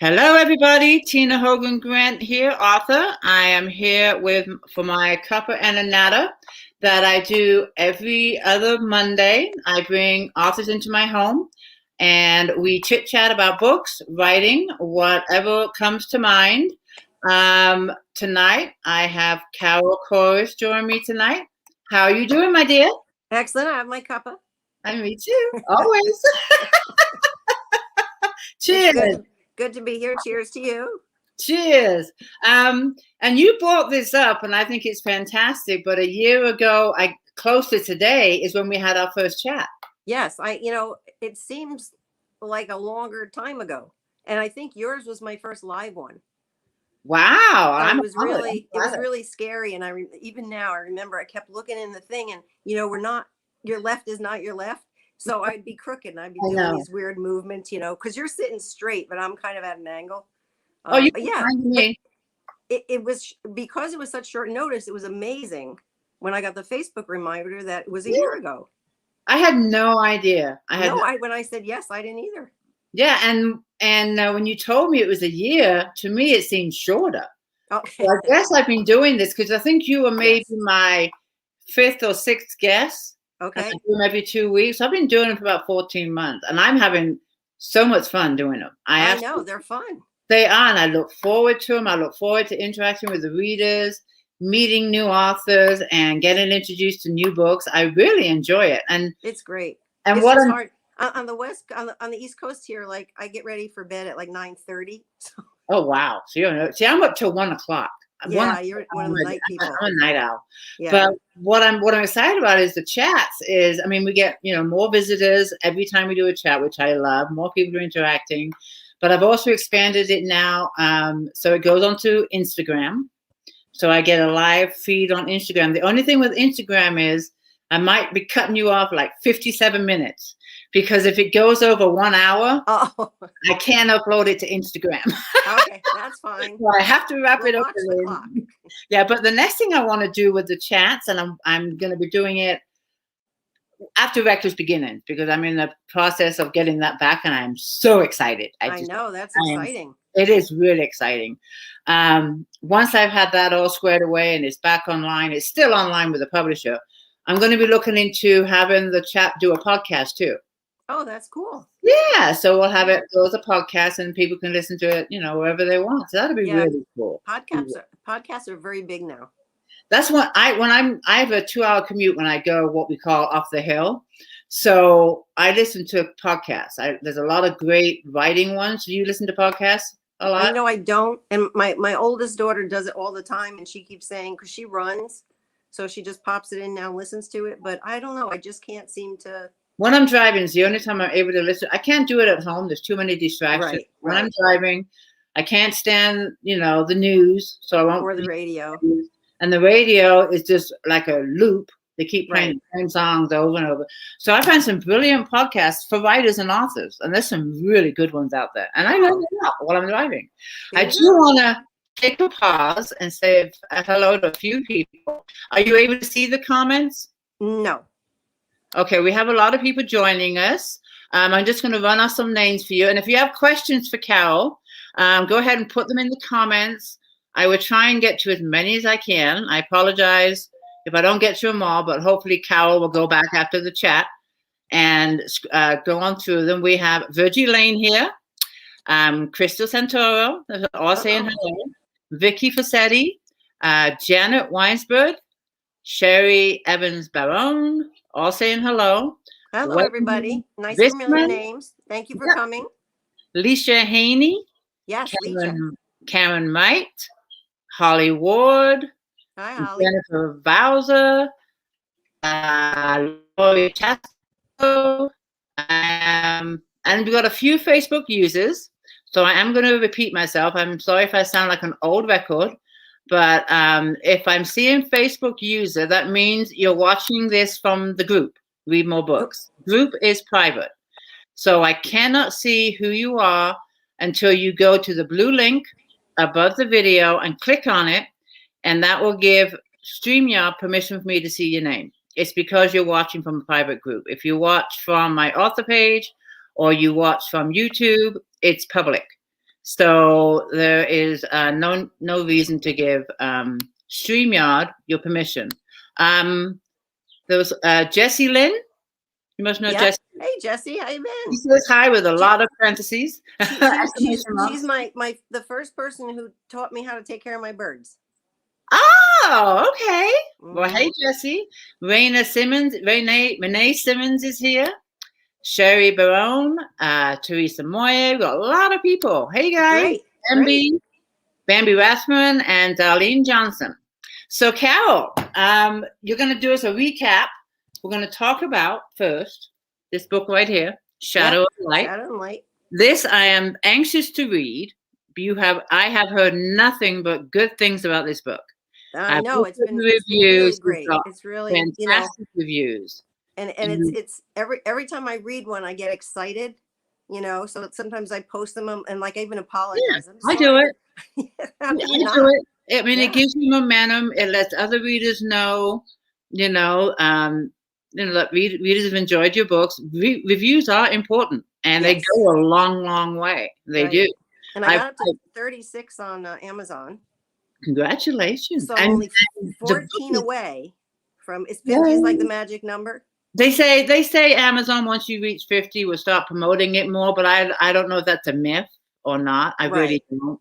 Hello, everybody. Tina Hogan Grant here, author. I am here for my Cuppa A Natter that I do every other Monday. I bring authors into my home, and we chit chat about books, writing, whatever comes to mind. Tonight, I have Koris join me tonight. How are you doing, my dear? Excellent. I have my cuppa. And me too, always. Cheers. Good to be here. Cheers to you. Cheers. And you brought this up, and I think it's fantastic. But a year ago, close to today, is when we had our first chat. Yes, it seems like a longer time ago, and I think yours was my first live one. Wow, it was really scary, and even now I remember I kept looking in the thing, and your left is not your left. So I'd be crooked and I'd be doing these weird movements, because you're sitting straight, but I'm kind of at an angle. It was because it was such short notice. It was amazing when I got the Facebook reminder that it was a year ago. I had no idea. When I said yes, I didn't either. Yeah, and when you told me it was a year, to me it seemed shorter. Okay. So I guess I've been doing this because I think you were maybe my 5th or 6th guest. Okay. I do them every 2 weeks. I've been doing them for about 14 months, and I'm having so much fun doing them. I know they're fun. They are, and I look forward to them. I look forward to interacting with the readers, meeting new authors, and getting introduced to new books. I really enjoy it, and it's great. And it's just hard on the East Coast here. Like I get ready for bed at like 9:30. So. Oh wow! So I'm up till 1 o'clock. Yeah, you're one of the night people. I'm a night owl. Yeah. But what I'm excited about is the chats. We get more visitors every time we do a chat, which I love. More people are interacting, but I've also expanded it now, so it goes onto Instagram. So I get a live feed on Instagram. The only thing with Instagram is I might be cutting you off like 57 minutes. Because if it goes over 1 hour, I can't upload it to Instagram. Okay, that's fine. So I have to wrap it up. Yeah, but the next thing I want to do with the chats, and I'm going to be doing it after Rector's Beginning, because I'm in the process of getting that back, and I'm so excited. I know, that's exciting. It is really exciting. Once I've had that all squared away and it's back online, it's still online with the publisher, I'm going to be looking into having the chat do a podcast too. Oh, that's cool. Yeah, so we'll have it go as a podcast, and people can listen to it, wherever they want. So that'll be really cool. Podcasts are very big now. That's what I have a 2-hour commute when I go what we call off the hill. So I listen to podcasts. There's a lot of great writing ones. Do you listen to podcasts a lot? No, I don't. And my oldest daughter does it all the time, and she keeps saying, because she runs, so she just pops it in now and listens to it. But I don't know. I just can't seem to. When I'm driving, it's the only time I'm able to listen. I can't do it at home. There's too many distractions. Right. When I'm driving, I can't stand, the news. So I won't. Or the radio. And the radio is just like a loop. They keep playing the same songs over and over. So I find some brilliant podcasts for writers and authors. And there's some really good ones out there. And I learn a lot while I'm driving. I do want to take a pause and say hello to a few people. Are you able to see the comments? No. Okay, we have a lot of people joining us. I'm just going to run off some names for you. And if you have questions for Carol, go ahead and put them in the comments. I will try and get to as many as I can. I apologize if I don't get to them all, but hopefully Carol will go back after the chat and go on through them. We have Virgie Lane here, Crystal Santoro, all saying hello, Vicky Fassetti, Janet Weinsberg, Sherry Evans-Barone, all saying hello. Hello, everybody. Nice familiar names. Thank you for coming. Leisha Haney. Yes, Karen Might. Holly Ward. Hi, Holly. Jennifer Bowser. Lori Tasco. And we've got a few Facebook users. So I am going to repeat myself. I'm sorry if I sound like an old record. But if I'm seeing Facebook user, that means you're watching this from the group, Read More Books. Group is private. So I cannot see who you are until you go to the blue link above the video and click on it. And that will give StreamYard permission for me to see your name. It's because you're watching from a private group. If you watch from my author page or you watch from YouTube, it's public. So there is no reason to give StreamYard your permission. There was Jessie Lynn. You must know Jessie. Hey, Jessie, how you She been? says hi with a lot of parentheses. She's the first person who taught me how to take care of my birds. Oh, okay. Well, hey, Jessie. Renee Simmons is here. Sherry Barone, Teresa Moyer. We've got a lot of people. Hey, guys. Great. Bambi Rathman, and Darlene Johnson. So, Carol, you're going to do us a recap. We're going to talk about first this book right here, Shadow and Light. Shadow and Light. This I am anxious to read. I have heard nothing but good things about this book. I know it's been really great. It's really fantastic reviews. And it's every time I read one, I get excited. So sometimes I post them and like I even apologize. Yeah, I do it. I do it. I mean, it gives you momentum. It lets other readers know. That readers have enjoyed your books. Reviews are important, and they go a long, long way. They do. And I got up to 36 on Amazon. Congratulations! So I'm only 14 away from. Is 50 is like the magic number? They say Amazon, once you reach 50, will start promoting it more, but I don't know if that's a myth or not. I really don't.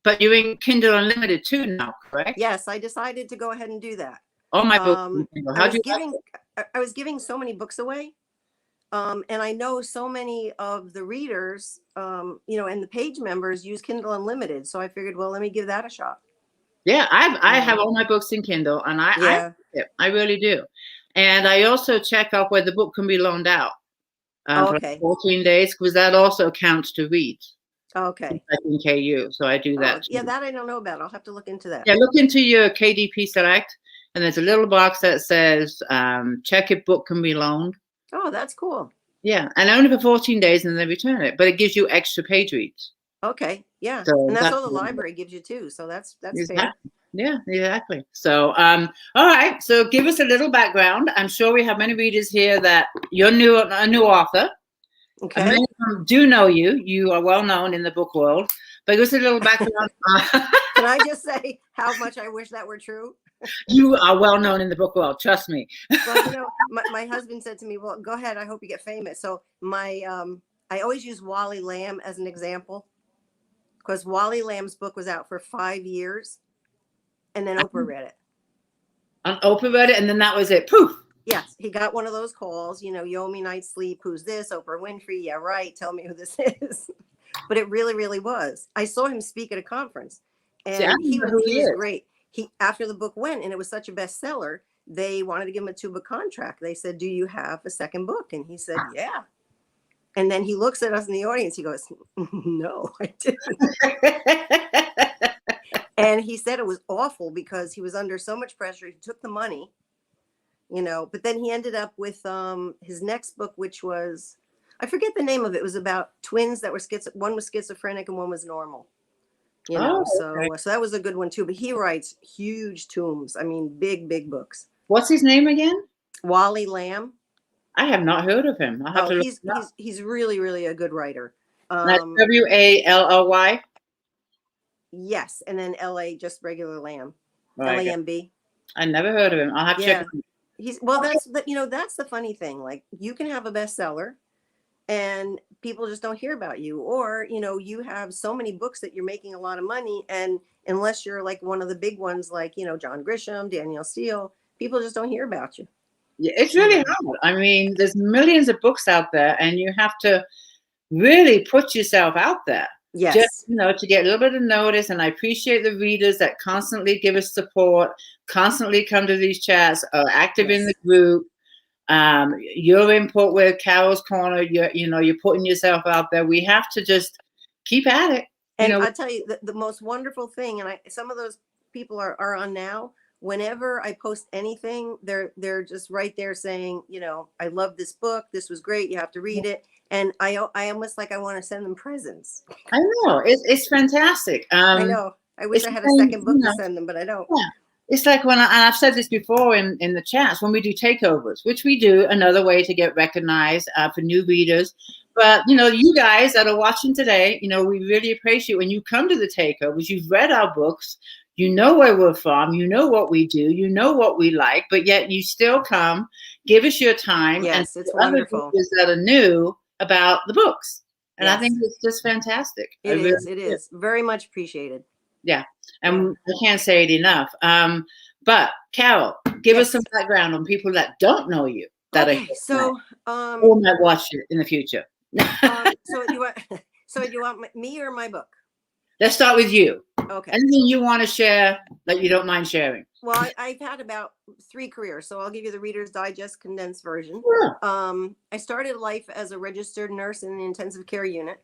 But you're in Kindle Unlimited too now, correct? Yes, I decided to go ahead and do that. Oh, my book. I was giving so many books away. And I know so many of the readers, and the page members use Kindle Unlimited. So I figured, well, let me give that a shot. Yeah, I have all my books in Kindle, and I really do. And I also check up where the book can be loaned out for 14 days, because that also counts to read. Okay. In KU, so I do that. Yeah, that I don't know about. I'll have to look into that. Yeah, look into your KDP Select, and there's a little box that says check if book can be loaned. Oh, that's cool. Yeah, and only for 14 days, and then they return it. But it gives you extra page reads. Okay, yeah, so and that's all the library gives you too. So that's fair. Yeah, exactly. So, all right. So, give us a little background. I'm sure we have many readers here that you're a new author. Okay. Many of them do know you. You are well known in the book world. But give us a little background. Can I just say how much I wish that were true? You are well known in the book world. Trust me. Well, my husband said to me, "Well, go ahead. I hope you get famous." So I always use Wally Lamb as an example, because Wally Lamb's book was out for 5 years, and then Oprah read it. And Oprah read it, and then that was it. Poof. Yes, he got one of those calls. You owe me night's sleep. Who's this? Oprah Winfrey. Yeah, right. Tell me who this is. But it really, really was. I saw him speak at a conference, and he was great. After the book went, and it was such a bestseller, they wanted to give him a 2-book contract. They said, "Do you have a second book?" And he said, "Yeah." And then he looks at us in the audience. He goes, "No, I didn't." And he said it was awful because he was under so much pressure. He took the money, but then he ended up with his next book, which was, I forget the name of it. It was about twins that were one was schizophrenic and one was normal. So that was a good one too. But he writes huge tomes. I mean, big, big books. What's his name again? Wally Lamb. I have not heard of him. I'll have to look he's really, really a good writer. That's WALLY. Yes, and then LA, just regular Lamb. LAMB. I never heard of him. I'll have to check him. That's the funny thing. Like, you can have a bestseller and people just don't hear about you, or you have so many books that you're making a lot of money, and unless you're like one of the big ones, like John Grisham, Danielle Steele, people just don't hear about you. Yeah, it's really hard. I mean, there's millions of books out there, and you have to really put yourself out there. Yes. Just, to get a little bit of notice. And I appreciate the readers that constantly give us support, constantly come to these chats, are active in the group. Your input with Carol's Corner, you're putting yourself out there. We have to just keep at it. And I'll tell you, the most wonderful thing, and some of those people are on now. Whenever I post anything, they're just right there saying, I love this book. This was great. You have to read it. And I almost like I want to send them presents. I know. It's fantastic. I know. I wish I had a second book to send them, but I don't. Yeah. it's like and I've said this before in the chats, when we do takeovers, which we do, another way to get recognized for new readers. But, you guys that are watching today, we really appreciate when you come to the takeovers. You've read our books, you know where we're from, you know what we do, you know what we like, but yet you still come, give us your time, and Yes, it's wonderful. others that are new about the books. And I Yes. think it's just fantastic. It is very much appreciated. Yeah. And I can't say it enough. But Carol, give us some background on people that don't know you that okay, or might watch it in the future. So you want me or my book? Let's start with you. Okay. Anything you want to share that you don't mind sharing? Well, I've had about 3 careers, so I'll give you the Reader's Digest condensed version. Sure. I started life as a registered nurse in the intensive care unit.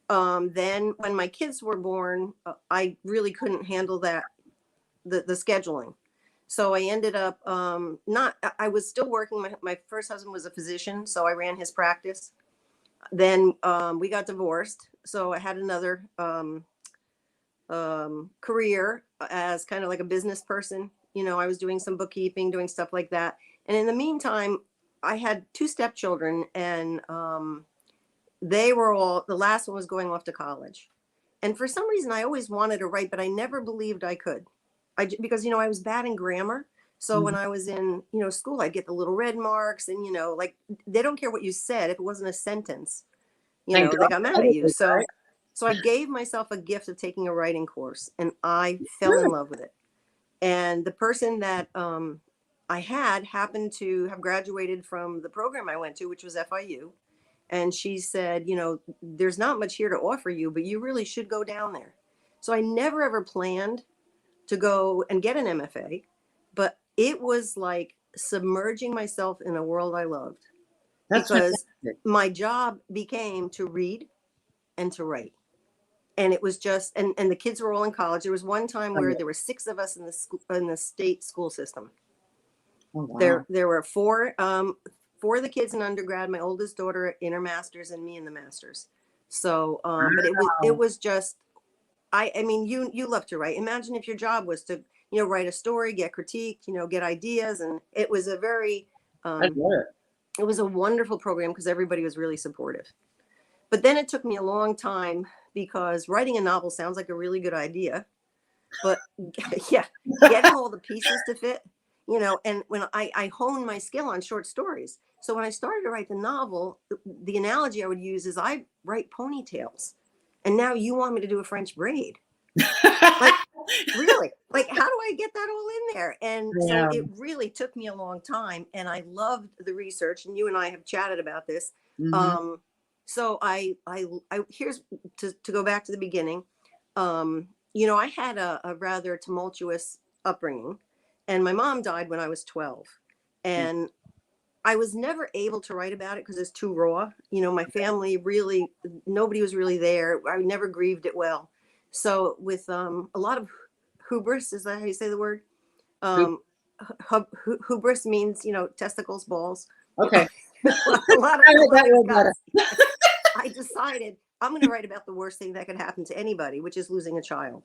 Then when my kids were born, I really couldn't handle the scheduling. So I ended up I was still working. My first husband was a physician, so I ran his practice. Then we got divorced. So I had another career as kind of like a business person. I was doing some bookkeeping, doing stuff like that. And in the meantime, I had 2 stepchildren, and the last one was going off to college. And for some reason, I always wanted to write, but I never believed I could. Because I was bad in grammar. So when I was in, school, I'd get the little red marks, and, like, they don't care what you said. If it wasn't a sentence, they got mad at you. So I gave myself a gift of taking a writing course, and I fell in love with it. And the person that I had happened to have graduated from the program I went to, which was FIU. And she said, there's not much here to offer you, but you really should go down there. So I never ever planned to go and get an MFA, but it was like submerging myself in a world I loved. That's because fantastic. My job became to read and to write. And it was just, and the kids were all in college. There was one time where there were 6 of us in the state school system. Oh, wow. There were 4 of the kids in undergrad, my oldest daughter in her master's, and me in the master's. So, but it was just, I mean, you love to write. Imagine if your job was to, write a story, get critiqued, get ideas. And it was a very, it was a wonderful program because everybody was really supportive. But then it took me a long time, because writing a novel sounds like a really good idea. But yeah, getting all the pieces to fit, and when I honed my skill on short stories. So when I started to write the novel, the analogy I would use is I write ponytails. And now you want me to do a French braid. Like, really? Like, how do I get that all in there? And so it really took me a long time. And I loved the research. And you and I have chatted about this. Mm-hmm. So I here's to go back to the beginning. I had a rather tumultuous upbringing. And my mom died when I was 12. And I was never able to write about it because it's too raw. My family really, nobody was really there. I never grieved it well. So with a lot of hubris, is that how you say the word? Hubris means, testicles, balls. Okay. a lot of guts. I decided I'm going to write about the worst thing that could happen to anybody, which is losing a child.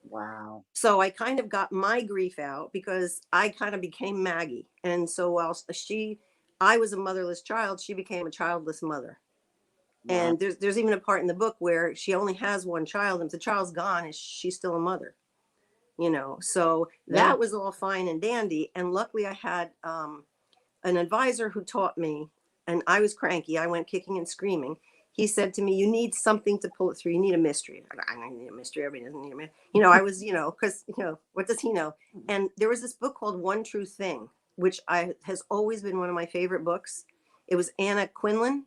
Wow. So I kind of got my grief out because I kind of became Maggie. And so while I was a motherless child, she became a childless mother. Wow. And there's even a part in the book where she only has one child, and if the child's gone, she's still a mother. So that was all fine and dandy. And luckily I had an advisor who taught me, and I was cranky. I went kicking and screaming. He said to me, you need something to pull it through. You need a mystery. I need a mystery. Everybody doesn't need a mystery. I was, because, what does he know? And there was this book called One True Thing, which has always been one of my favorite books. It was Anna Quinlan.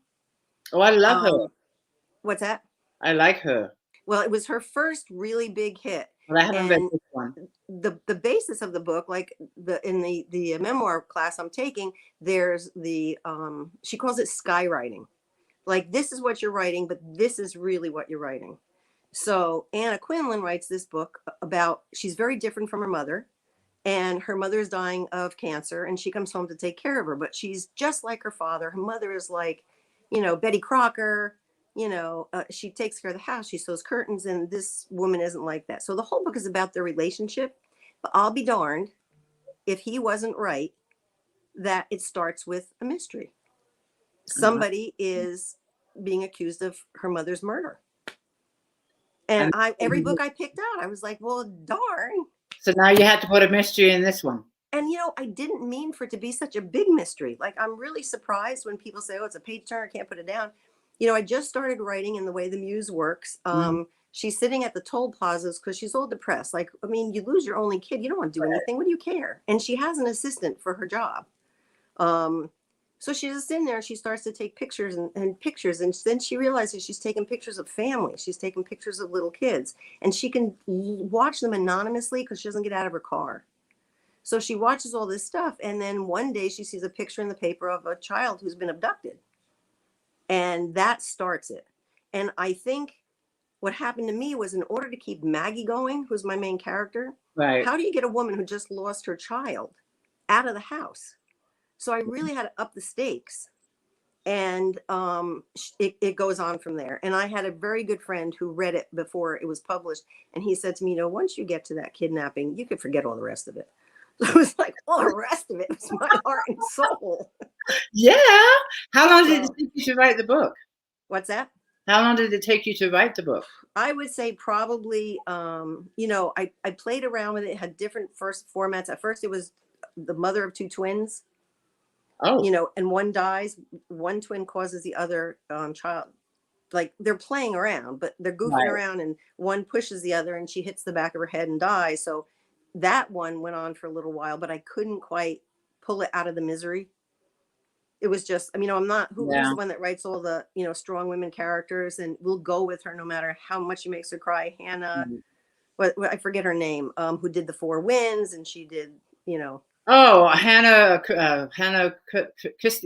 Oh, I love her. What's that? I like her. Well, it was her first really big hit. Well, I haven't read this one. The basis of the book, like in the memoir class I'm taking, there's the she calls it skywriting. Like, this is what you're writing, but this is really what you're writing. So Anna Quinlan writes this book about, she's very different from her mother, and her mother is dying of cancer, and she comes home to take care of her, but she's just like her father. Her mother is like, Betty Crocker, she takes care of the house, she sews curtains, and this woman isn't like that. So the whole book is about their relationship, But I'll be darned if he wasn't right that it starts with a mystery. Somebody is being accused of her mother's murder. And every book I picked out, I was like, well, darn. So now you had to put a mystery in this one. And, you know, I didn't mean for it to be such a big mystery. Like, I'm really surprised when people say, oh, it's a page turner, can't put it down. You know, I just started writing in the way the muse works. She's sitting at the toll plazas because she's all depressed. Like, I mean, you lose your only kid. You don't want to do anything. What do you care? And she has an assistant for her job. So she's just in there and she starts to take pictures and pictures. And then she realizes she's taking pictures of family. She's taking pictures of little kids. And she can watch them anonymously because she doesn't get out of her car. So she watches all this stuff. And then one day she sees a picture in the paper of a child who's been abducted. And that starts it. And I think what happened to me was, in order to keep Maggie going, who's my main character, how do you get a woman who just lost her child out of the house? So I really had to up the stakes. And it goes on from there. And I had a very good friend who read it before it was published. And he said to me, you know, once you get to that kidnapping, you could forget all the rest of it. So I was like, all the rest of it was my heart and soul. Yeah. How long did it take you to write the book? What's that? How long did it take you to write the book? I would say probably, you know, I played around with it, had different first formats. At first, it was the mother of two twins. Oh. You know, and one dies, one twin causes the other child. Like, they're playing around, but they're goofing around, and one pushes the other and she hits the back of her head and dies. So that one went on for a little while, but I couldn't quite pull it out of the misery. It was just, I mean, I'm not, who's the one that writes all the, you know, strong women characters and will go with her no matter how much she makes her cry. Hannah, what I forget her name, who did the Four Winds, and she did, you know. Oh,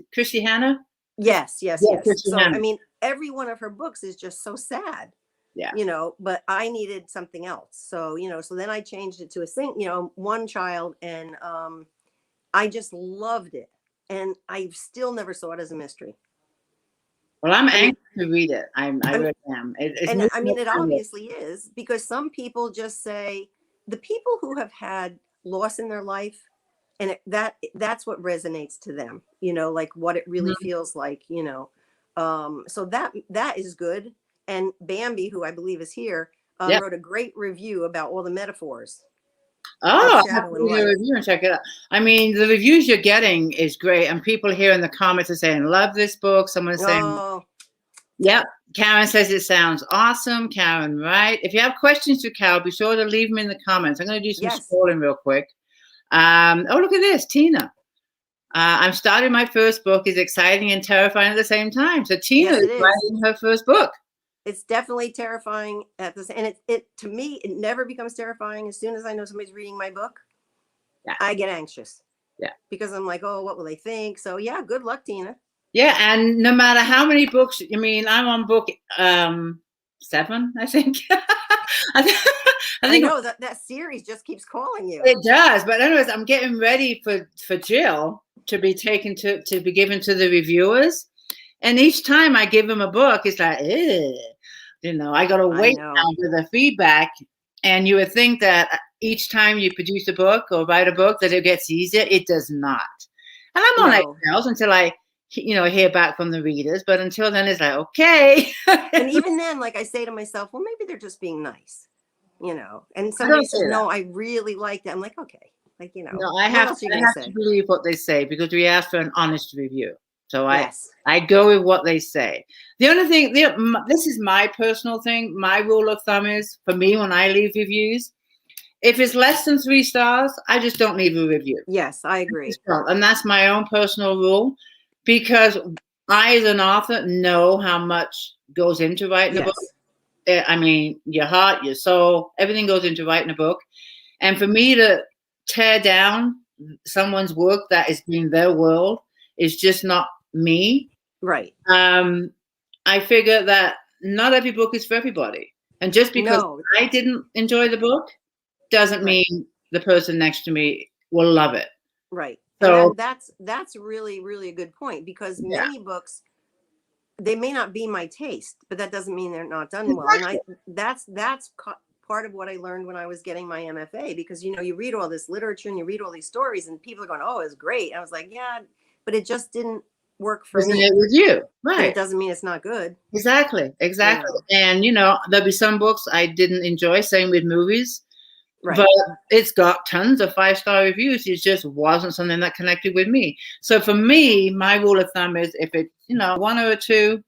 Chrissy Hannah? Yes. So, Hannah. I mean, every one of her books is just so sad. Yeah. You know, but I needed something else. So, you know, so then I changed it to one child, and I just loved it. And I still never saw it as a mystery. Well, I'm anxious to read it. I really am. It obviously is, because some people just say, the people who have had loss in their life, and that's what resonates to them, you know, like what it really feels like, you know. So that is good. And Bambi, who I believe is here, wrote a great review about all the metaphors. Oh, I have to read your review and check it out. I mean, the reviews you're getting is great. And people here in the comments are saying, love this book. Someone is saying, yep. Karen says it sounds awesome. Karen, right? If you have questions for Carol, be sure to leave them in the comments. I'm going to do some scrolling real quick. Oh, look at this, Tina. I'm starting my first book. Is exciting and terrifying at the same time. So Tina is writing her first book. It's definitely terrifying at this, and it to me, it never becomes terrifying. As soon as I know somebody's reading my book, I get anxious. Yeah, because I'm like, oh, what will they think? So yeah, good luck, Tina. Yeah, and no matter how many books, I mean, I'm on book 7, I think. I know that series just keeps calling you. It does, but anyways, I'm getting ready for Jill to be taken to be given to the reviewers, and each time I give them a book, it's like, you know, I got to wait now for the feedback. And you would think that each time you produce a book or write a book that it gets easier. It does not. And I'm on eggshells until I, you know, hear back from the readers. But until then, it's like, okay. And even then, like, I say to myself, well, maybe they're just being nice, you know. And somebody says, no, I really liked it. I'm like, okay, like, you know. No, I have to believe what they say, because we ask for an honest review. So I go with what they say. The only thing, this is my personal thing. My rule of thumb is, for me, when I leave reviews, if it's less than 3 stars, I just don't leave a review. Yes, I agree. And that's my own personal rule, because I, as an author, know how much goes into writing a book. I mean, your heart, your soul, everything goes into writing a book. And for me to tear down someone's work that has been their world is just not me. Right. I figure that not every book is for everybody. And just because I didn't enjoy the book doesn't mean the person next to me will love it. Right. So that's really, really a good point, because many books, they may not be my taste, but that doesn't mean they're not done well. And that's part of what I learned when I was getting my MFA, because, you know, you read all this literature and you read all these stories and people are going, oh, it's great. I was like, yeah, but it just didn't work for Isn't me. it with you? But Right. it doesn't mean it's not good. Exactly. Exactly. Yeah. And, you know, there'll be some books I didn't enjoy, same with movies. Right. But it's got tons of 5-star reviews. It just wasn't something that connected with me. So for me, my rule of thumb is if it's, you know, 1 or 2,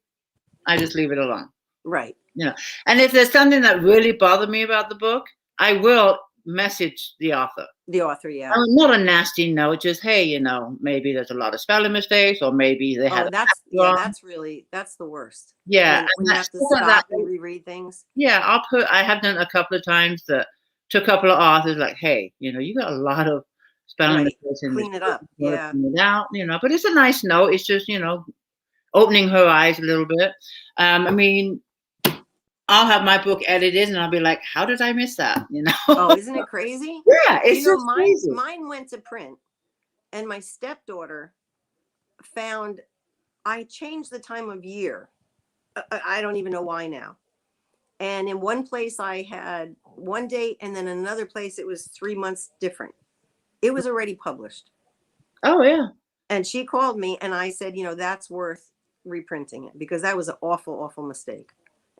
I just leave it alone. Right. You know, and if there's something that really bothered me about the book, I will message the author. The author, yeah. Not a nasty note, just, hey, you know, maybe there's a lot of spelling mistakes, or maybe they had. Oh, that's the worst. Yeah, when you have to stop and reread things. Yeah, I have done a couple of times that to a couple of authors like, hey, you know, you got a lot of spelling mistakes in Clean this it up. Yeah. Clean it out, you know, but it's a nice note. It's just, you know, opening her eyes a little bit. I mean, I'll have my book edited and I'll be like, how did I miss that? You know? Oh, isn't it crazy? Yeah, it's just crazy. Mine went to print, and my stepdaughter found I changed the time of year. I don't even know why now. And in one place I had one date, and then another place it was 3 months different. It was already published. Oh, yeah. And she called me and I said, you know, that's worth reprinting it, because that was an awful, awful mistake.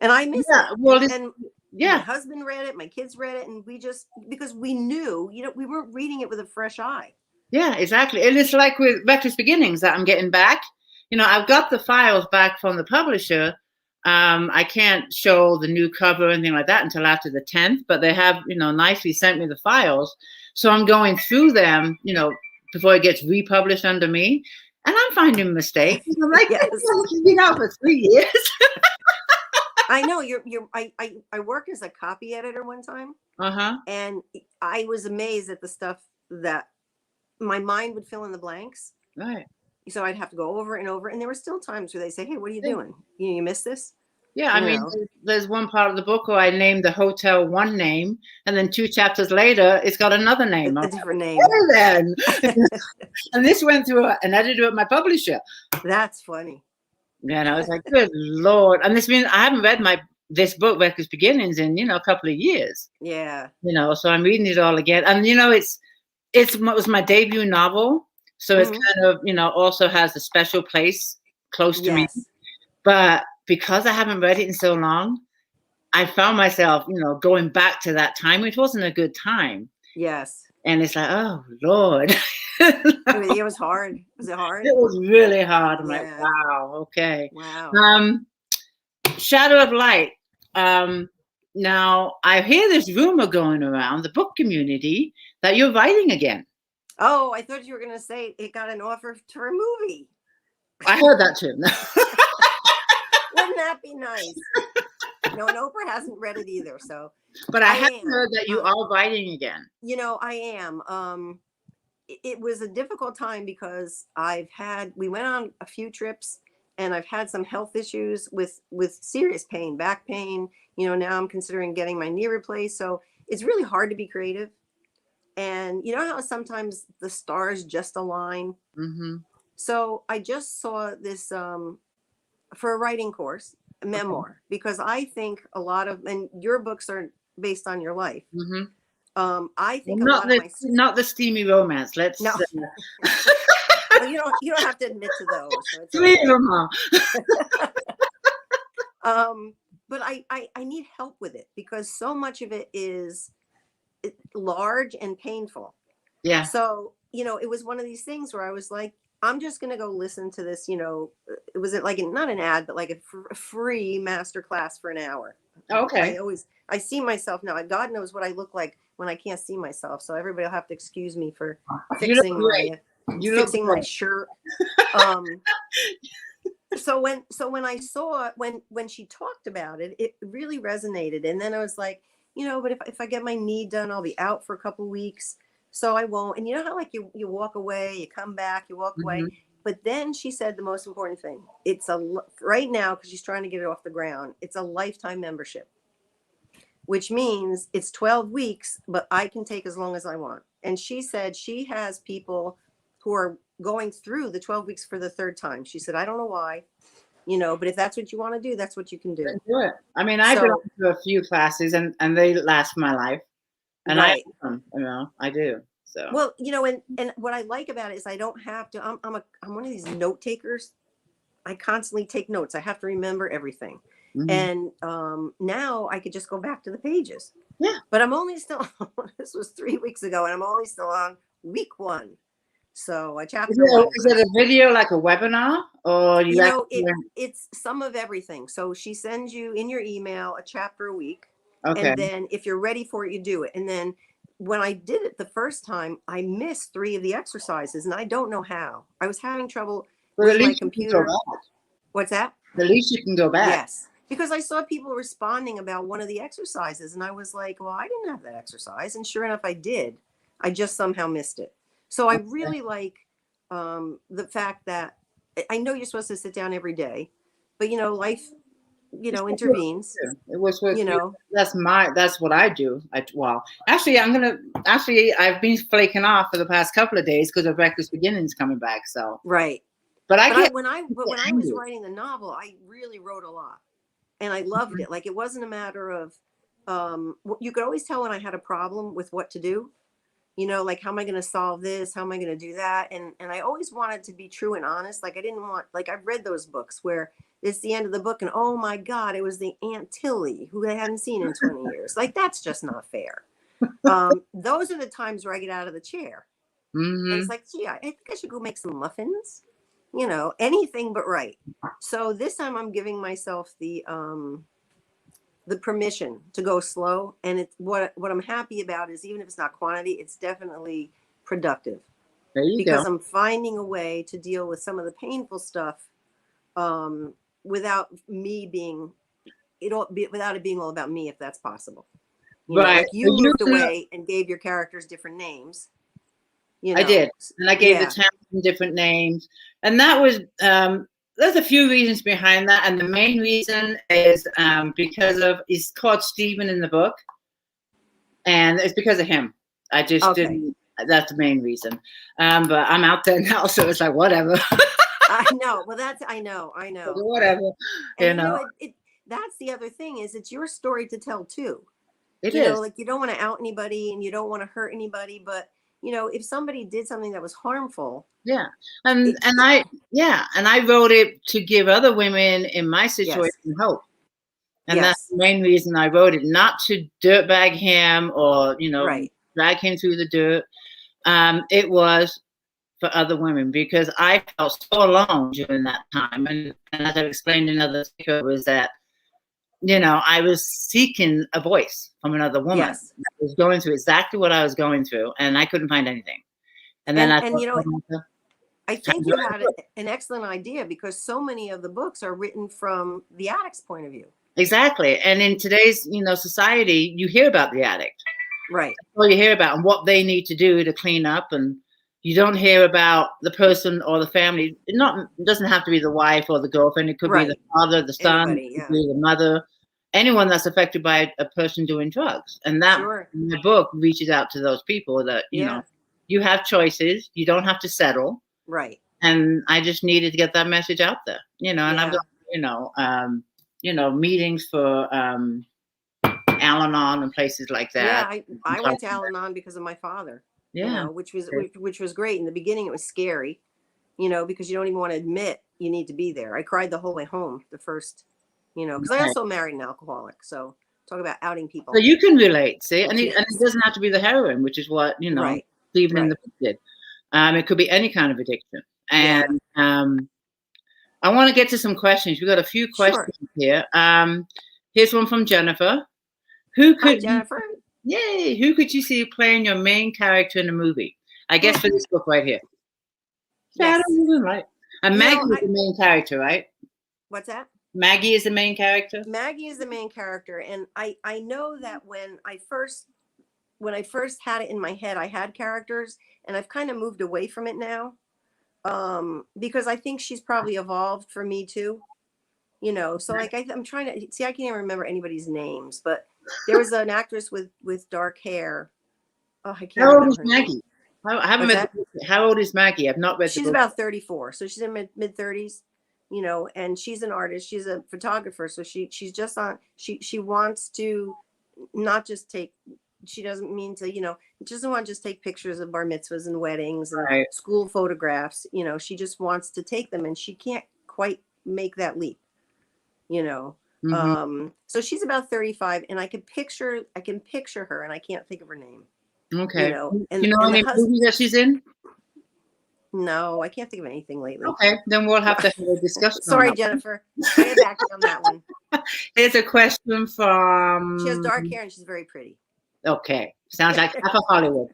And I missed it. Well, and my husband read it, my kids read it, and we just, because we knew, you know, we weren't reading it with a fresh eye. Yeah, exactly. And it's like with Reckless Beginnings that I'm getting back. You know, I've got the files back from the publisher. I can't show the new cover or anything like that until after the 10th, but they have, you know, nicely sent me the files. So I'm going through them, you know, before it gets republished under me. And I'm finding mistakes. I'm like, yes. It's been out for 3 years. I know I worked as a copy editor one time. And I was amazed at the stuff that my mind would fill in the blanks. Right. So I'd have to go over and over. And there were still times where they say, hey, what are you doing? You missed this? Yeah, I mean, there's one part of the book where I named the hotel one name, and then 2 chapters later, it's got another name. A different name. Then. And this went through an editor at my publisher. That's funny. Yeah, and I was like, good Lord. And this means I haven't read this book, Reckless Beginnings, in, you know, a couple of years. Yeah. You know, so I'm reading it all again. And, you know, it was my debut novel. So it's kind of, you know, also has a special place close to me. But because I haven't read it in so long, I found myself, you know, going back to that time, which wasn't a good time. Yes. And it's like, oh, Lord. It was hard. Was it hard? It was really hard. I'm like, wow, okay. Wow. Shadow of Light. Now, I hear this rumor going around the book community that you're writing again. Oh, I thought you were going to say it got an offer for a movie. I heard that too. Wouldn't that be nice? No, and Oprah hasn't read it either. So, but I have heard that you are writing again. You know, I am. It was a difficult time because we went on a few trips, and I've had some health issues with serious pain, back pain. You know, now I'm considering getting my knee replaced. So it's really hard to be creative. And you know how sometimes the stars just align? Mm-hmm. So I just saw this for a writing course, a memoir, because I think a lot of, and your books are based on your life. Mm-hmm. I think not the steamy romance. Let's no. Well, you don't have to admit to those. So it's 3 of them are. But I need help with it because so much of it is large and painful. Yeah. So, you know, it was one of these things where I was like, I'm just going to go listen to this, you know, it was like not an ad, but like a free master class for an hour. Okay. I see myself now. God knows what I look like when I can't see myself. So everybody will have to excuse me for fixing my shirt. So when I saw when she talked about it, it really resonated. And then I was like, you know, but if I get my knee done, I'll be out for a couple of weeks. So I won't. And you know how like you walk away, you come back, you walk away. But then she said the most important thing. It's right now, because she's trying to get it off the ground. It's a lifetime membership, which means it's 12 weeks, but I can take as long as I want. And she said she has people who are going through the 12 weeks for the third time. She said, I don't know why. but if that's what you want to do, that's what you can do. Do it. I mean, I've been to a few classes and they last my life. And right. I do. So well, and what I like about it is I don't have to. I'm one of these note takers. I constantly take notes. I have to remember everything. And now I could just go back to the pages. Yeah. But I'm only still. This was 3 weeks ago, and I'm only still on week 1. So a chapter. Is it a video like a webinar, or it's some of everything. So she sends you in your email a chapter a week. Okay. And then if you're ready for it, you do it. And then when I did it the first time, I missed 3 of the exercises, and I don't know how. I was having trouble with my computer. What's that? At least you can go back. Yes, because I saw people responding about one of the exercises, and I was like, well, I didn't have that exercise. And sure enough, I did. I just somehow missed it. So I really like the fact that I know you're supposed to sit down every day, but life intervenes. It was that's what I do. Actually I've been flaking off for the past couple of days because of Reckless Beginnings coming back. So right. But when I was writing the novel, I really wrote a lot, and I loved it. Like, it wasn't a matter of you could always tell when I had a problem with what to do. Like, how am I going to solve this? How am I going to do that? And I always wanted to be true and honest. Like, I didn't want, like, I've read those books where it's the end of the book and, oh my God, it was the Aunt Tilly who I hadn't seen in 20 years. Like, that's just not fair. Those are the times where I get out of the chair. And it's like, gee, I think I should go make some muffins. Anything but right. So this time I'm giving myself the permission to go slow. And it's what I'm happy about is, even if it's not quantity, it's definitely productive. There you because go. I'm finding a way to deal with some of the painful stuff without it being all about me, if that's possible. Right. Like you moved away and gave your characters different names. I did. And I gave the towns different names. And that was, there's a few reasons behind that. And the main reason is because he's called Stephen in the book. And it's because of him. I just didn't, that's the main reason. But I'm out there now, so it's like, whatever. I know. Well, I know. Whatever. And that's the other thing is it's your story to tell too. It is. Like you don't want to out anybody and you don't want to hurt anybody, but if somebody did something that was harmful. Yeah. And I wrote it to give other women in my situation hope. And that's the main reason I wrote it, not to dirtbag him or, drag him through the dirt. It was for other women because I felt so alone during that time. And as I've explained in other takeovers that, I was seeking a voice from another woman that was going through exactly what I was going through, and I couldn't find anything. And then I think you had an excellent idea because so many of the books are written from the addict's point of view. Exactly. And in today's, society, you hear about the addict. Right. That's all you hear about and what they need to do to clean up. And you don't hear about the person or the family. It doesn't have to be the wife or the girlfriend. It could be the father, the son, it could be the mother, anyone that's affected by a person doing drugs. And that in the book reaches out to those people that, you have choices. You don't have to settle. Right. And I just needed to get that message out there, and I've got, meetings for Al-Anon and places like that. Yeah, I went to Al-Anon because of my father. Yeah, which was great. In the beginning, it was scary, because you don't even want to admit you need to be there. I cried the whole way home. The first, because I also married an alcoholic. So talk about outing people. So you can relate, see, and it doesn't have to be the heroin, which is what Stephen in the book did. It could be any kind of addiction, and I want to get to some questions. We've got a few questions here. Here's one from Jennifer. Hi, Jennifer. Yay! Who could you see playing your main character in a movie? I guess for this book right here. Yes. Right. And Maggie is the main character, right? What's that? Maggie is the main character. Maggie is the main character, and I know that when I first had it in my head, I had characters, and I've kind of moved away from it now, because I think she's probably evolved for me too. So like I'm trying to see. I can't even remember anybody's names, but there was an actress with dark hair. Oh, I can't remember. How old is Maggie? I haven't read. How old is Maggie? I've not read. She's about 34, so she's in mid 30s. you know, and she's an artist, she's a photographer, so she's just on, she wants to not just take, she doesn't mean to, you know, she doesn't want to just take pictures of bar mitzvahs and weddings and Right. school photographs, you know, she just wants to take them, and she can't quite make that leap, you know. So she's about 35, and I can picture her, and I can't think of her name. Okay. You know, and you know and any movie that she's in? no, I can't think of anything lately. Okay, then we'll have to have a discussion. Sorry, Jennifer. I get back to you on that one. Here's a question from. She has dark hair and she's very pretty. Okay, sounds like half of Hollywood.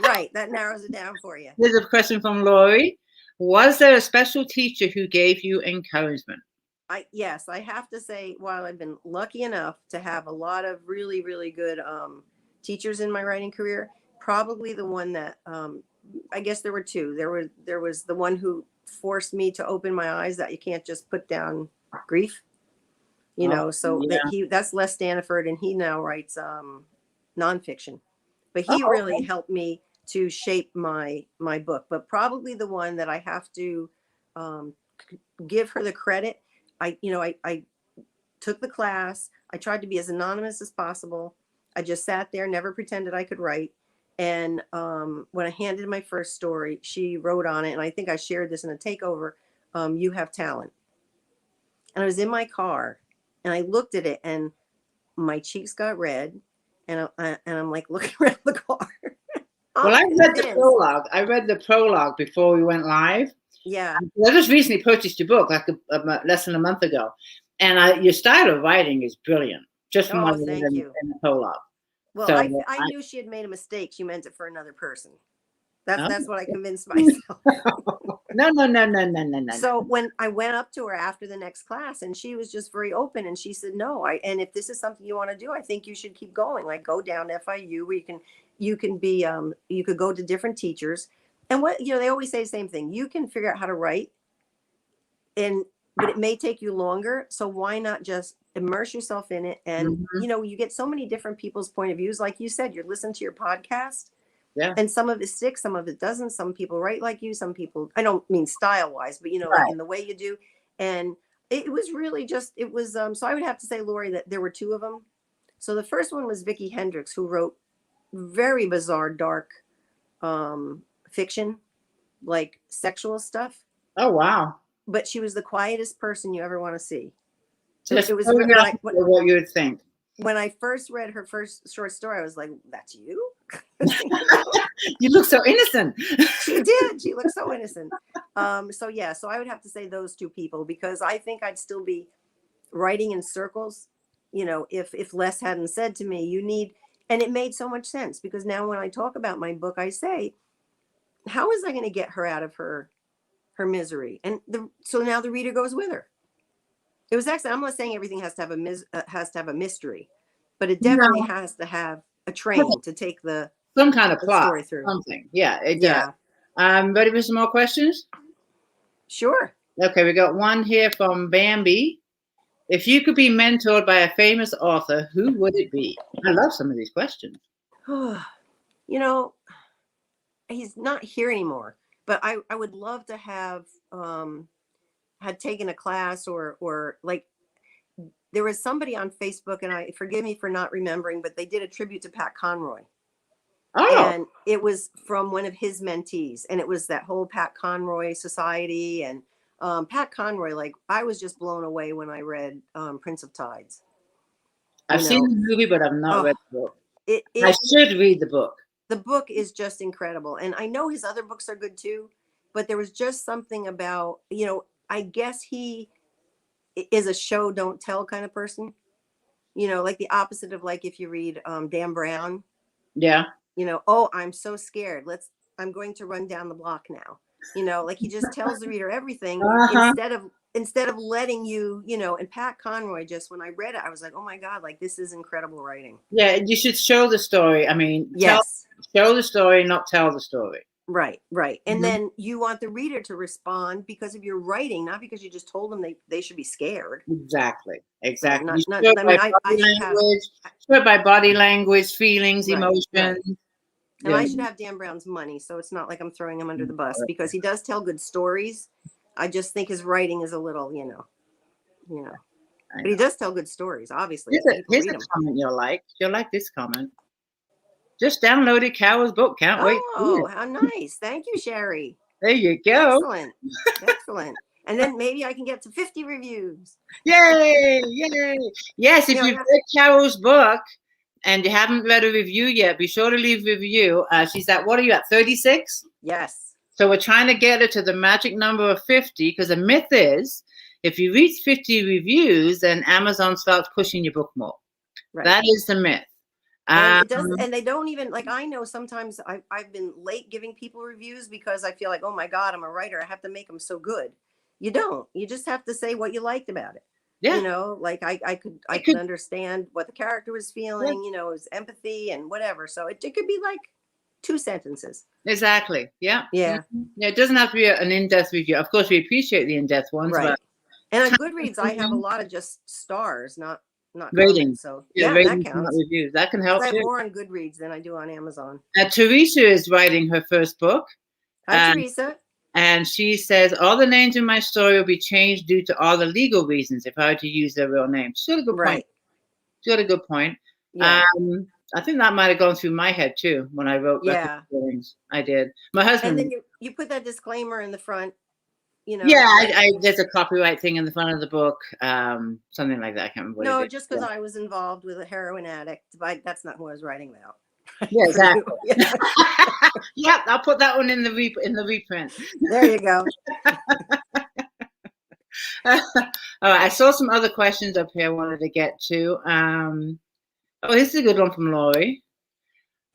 Right, that narrows it down for you. Here's a question from Lori. Was there a special teacher who gave you encouragement? Yes, I have to say, while I've been lucky enough to have a lot of really, really good teachers in my writing career, probably the one that I guess there were two. There was the one who forced me to open my eyes that you can't just put down grief, you know. So that's Les Staniford, and he now writes nonfiction, but he really helped me to shape my book. But probably the one that I have to give her the credit. I took the class. I tried to be as anonymous as possible. I just sat there, never pretended I could write. And when I handed my first story, she wrote on it, and I think I shared this in a takeover, "You have talent." And I was in my car, and I looked at it, and my cheeks got red, and I'm like looking around the car. Well, I read the prologue. I read the prologue before we went live. Yeah. I just recently purchased your book, like less than a month ago, and your style of writing is brilliant. Just from what I read in the prologue. Well, so, I knew she had made a mistake. She meant it for another person. That's what I convinced myself. No. So when I went up to her after the next class, and she was just very open, and she said, "No, and if this is something you want to do, I think you should keep going. Like, go down to FIU where you can be you could go to different teachers." And what, you know, they always say the same thing. You can figure out how to write, but it may take you longer. So why not just immerse yourself in it? And, you know, you get so many different people's point of views. Like you said, you're listening to your podcast. Yeah. And some of it sticks, some of it doesn't. Some people write like you, some people, I don't mean style wise, but, you know, like in the way you do. And it was really just, it was, so I would have to say, Lori, that there were two of them. So the first one was Vicki Hendricks, who wrote very bizarre, dark, fiction, like sexual stuff. Oh, wow. But she was the quietest person you ever want to see. So it was what you would think. When I first read her first short story, I was like, "That's you." You look so innocent. She did. She looked so innocent. So yeah. So I would have to say those two people, because I think I'd still be writing in circles, you know, if Les hadn't said to me, "You need," and it made so much sense, because now when I talk about my book, I say, how is I going to get her out of her misery? And so now the reader goes with her. It was actually, I'm not saying everything has to have a mystery, but it definitely has to have a train to take some kind of plot story through. Something. Yeah. Ready for some more questions? Sure. Okay, we got one here from Bambi. If you could be mentored by a famous author, who would it be? I love some of these questions. You know, he's not here anymore, but I would love to have had taken a class or like, there was somebody on Facebook, and I forgive me for not remembering, but they did a tribute to Pat Conroy. Oh. And it was from one of his mentees, and it was that whole Pat Conroy Society. And Pat Conroy, like, I was just blown away when I read Prince of Tides. I've seen the movie, but I've not read the book. I should read the book. The book is just incredible. And I know his other books are good too, but there was just something about, you know, I guess he is a show don't tell kind of person, you know, like the opposite of, like, if you read Dan Brown. Yeah. You know, oh, I'm so scared. I'm going to run down the block now. You know, like, he just tells the reader everything instead of letting you, you know. And Pat Conroy, just when I read it, I was like, oh my God, like, this is incredible writing. Yeah, you should show the story. I mean, yes. Show the story, not tell the story. Right. And then you want the reader to respond because of your writing, not because you just told them they should be scared. Exactly. By body language, feelings, emotions. Right. And I should have Dan Brown's money, so it's not like I'm throwing him under the bus, because he does tell good stories. I just think his writing is a little, but he does tell good stories, obviously. Here's a comment you'll like. You'll like this comment. Just downloaded Carol's book. Can't wait. Oh, how nice. Thank you, Sherry. There you go. Excellent. Excellent. And then maybe I can get to 50 reviews. Yay. Yay. Yes, if you've read Carol's book and you haven't read a review yet, be sure to leave a review. She's at, what are you at, 36? Yes. So we're trying to get her to the magic number of 50, because the myth is if you reach 50 reviews, then Amazon starts pushing your book more. Right. That is the myth. And, and they don't even, like, I know sometimes I've been late giving people reviews because I feel like, oh my God, I'm a writer. I have to make them so good. You don't. You just have to say what you liked about it. Yeah. You know, like I could understand what the character was feeling, you know, his empathy and whatever. So it could be like 2 sentences. Exactly. Yeah. Yeah. Yeah. It doesn't have to be an in-depth review. Of course, we appreciate the in-depth ones. Right. But and on Goodreads, I have a lot of just stars, not ratings. So ratings, that counts. Reviews. That can help. I have more on Goodreads than I do on Amazon. Teresa is writing her first book. Hi, Teresa. And she says, all the names in my story will be changed due to all the legal reasons if I were to use their real names. She got a good point. She got a good point. Yeah. I think that might have gone through my head too when I wrote. Yeah. I did. My husband. And then you put that disclaimer in the front. You know, yeah, there's a copyright thing in the front of the book, something like that. I can't remember. No, just because I was involved with a heroin addict, but that's not who I was writing about. Yeah, exactly. Yep, I'll put that one in the reprint. There you go. All right, I saw some other questions up here I wanted to get to. Oh, this is a good one from Lori.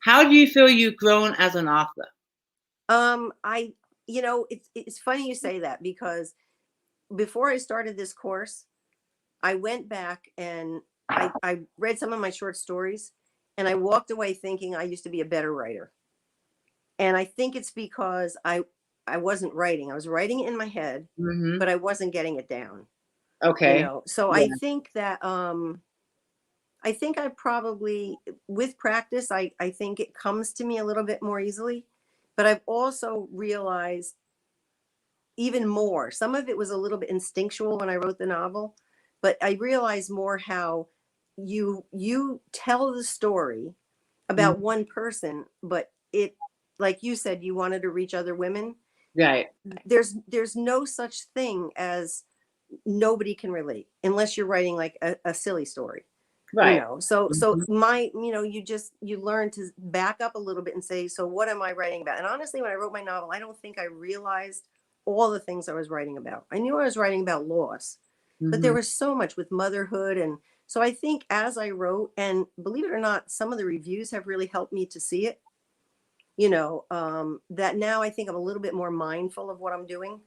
How do you feel you've grown as an author? You know, it's funny you say that, because before I started this course, I went back and I read some of my short stories, and I walked away thinking I used to be a better writer. And I think it's because I wasn't writing. I was writing it in my head, but I wasn't getting it down. Okay. You know? So I think that I probably, with practice, I think it comes to me a little bit more easily. But I've also realized even more. Some of it was a little bit instinctual when I wrote the novel, but I realized more how you tell the story about one person, but it, like you said, you wanted to reach other women. Right. There's no such thing as nobody can relate unless you're writing like a silly story. Right. You know, so you learn to back up a little bit and say, so what am I writing about? And honestly, when I wrote my novel, I don't think I realized all the things I was writing about. I knew I was writing about loss, but there was so much with motherhood. And so I think as I wrote, and believe it or not, some of the reviews have really helped me to see it, you know, that now I think I'm a little bit more mindful of what I'm doing,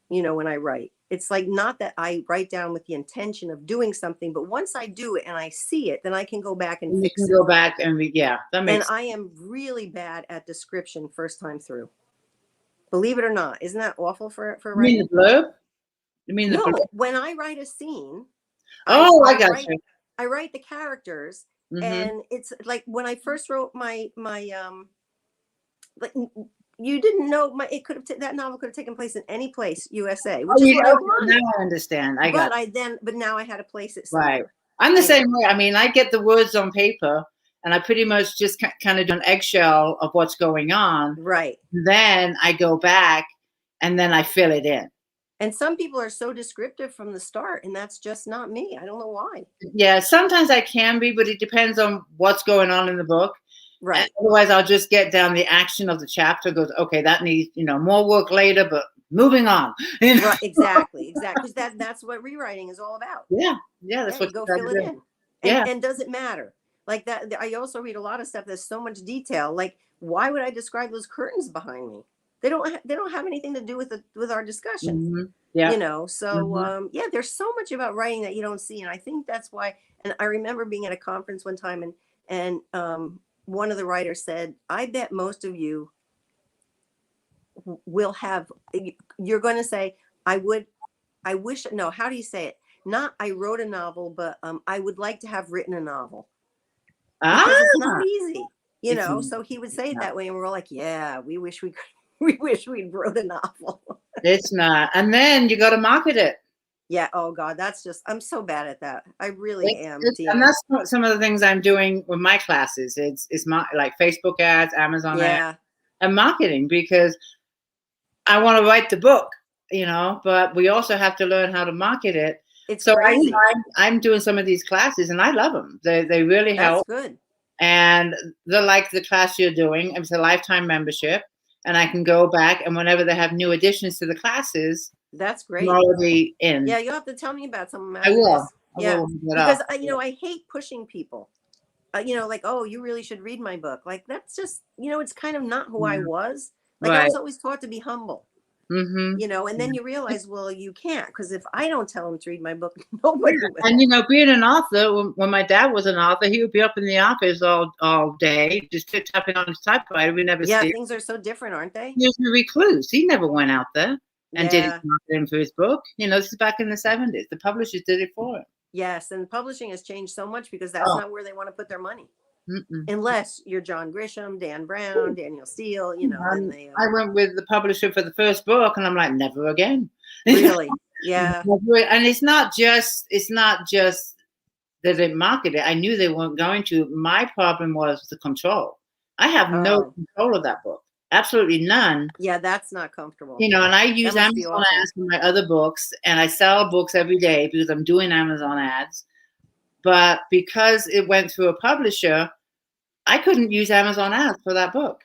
you know, when I write. It's like, not that I write down with the intention of doing something, but once I do it and I see it, then I can go back and fix it. Go back and that makes sense. I am really bad at description first time through. Believe it or not. Isn't that awful for writing? You mean the blurb? You mean the blurb? No, when I write a scene. I got you. I write the characters, and it's like when I first wrote my like, you didn't know that novel could have taken place in any place, USA. Which is what I wanted. Now I understand. But now I had to place it somewhere. Right. I'm the same way. I mean, I get the words on paper, and I pretty much just kind of do an eggshell of what's going on. Right. Then I go back, and then I fill it in. And some people are so descriptive from the start, and that's just not me. I don't know why. Yeah, sometimes I can be, but it depends on what's going on in the book. Right. Otherwise, I'll just get down the action of the chapter. Goes, okay, that needs, more work later, but moving on. Right, exactly. Because that's what rewriting is all about. Yeah, that's what you go fill it in. And does it matter? Like that, I also read a lot of stuff that's so much detail. Like, why would I describe those curtains behind me? They don't have anything to do with our discussion. Yeah. So there's so much about writing that you don't see, and I think that's why. And I remember being at a conference one time, and one of the writers said, I bet most of you will have, you're going to say, how do you say it? Not, I wrote a novel, but I would like to have written a novel. Because it's not easy, so he would say it that way. And we're all like, yeah, we wish we we wish we'd wrote a novel. It's not. And then you got to market it. Yeah. Oh God, that's just, I'm so bad at that. I really am. And that's some of the things I'm doing with my classes. It's like Facebook ads, Amazon ads, and marketing, because I want to write the book, but we also have to learn how to market it. It's so crazy. I'm doing some of these classes and I love them. They really help. That's good. And they're like the class you're doing. It's a lifetime membership, and I can go back, and whenever they have new additions to the classes, that's great. I'm already in. Yeah, you'll have to tell me about some of them. I will. Yeah, because I hate pushing people. Like, oh, you really should read my book. Like, that's just, it's kind of not who I was. Like, I was always taught to be humble. Mm-hmm. And then you realize, well, you can't, because if I don't tell them to read my book, nobody will. And being an author, when my dad was an author, he would be up in the office all day, just tapping on his typewriter. We never see. Yeah, things are so different, aren't they? He was a recluse. He never went out there and did his marketing for his book. This is back in the 70s. The publishers did it for him. Yes, and publishing has changed so much because that's not where they want to put their money. Mm-mm. Unless you're John Grisham, Dan Brown, Daniel Steele, then they. I went with the publisher for the first book, and I'm like, never again. Really? Yeah. And it's not just they didn't market it. I knew they weren't going to. My problem was the control. I have no control of that book. Absolutely none. Yeah, that's not comfortable. And I use Amazon ads for my other books, and I sell books every day because I'm doing Amazon ads. But because it went through a publisher, I couldn't use Amazon ads for that book.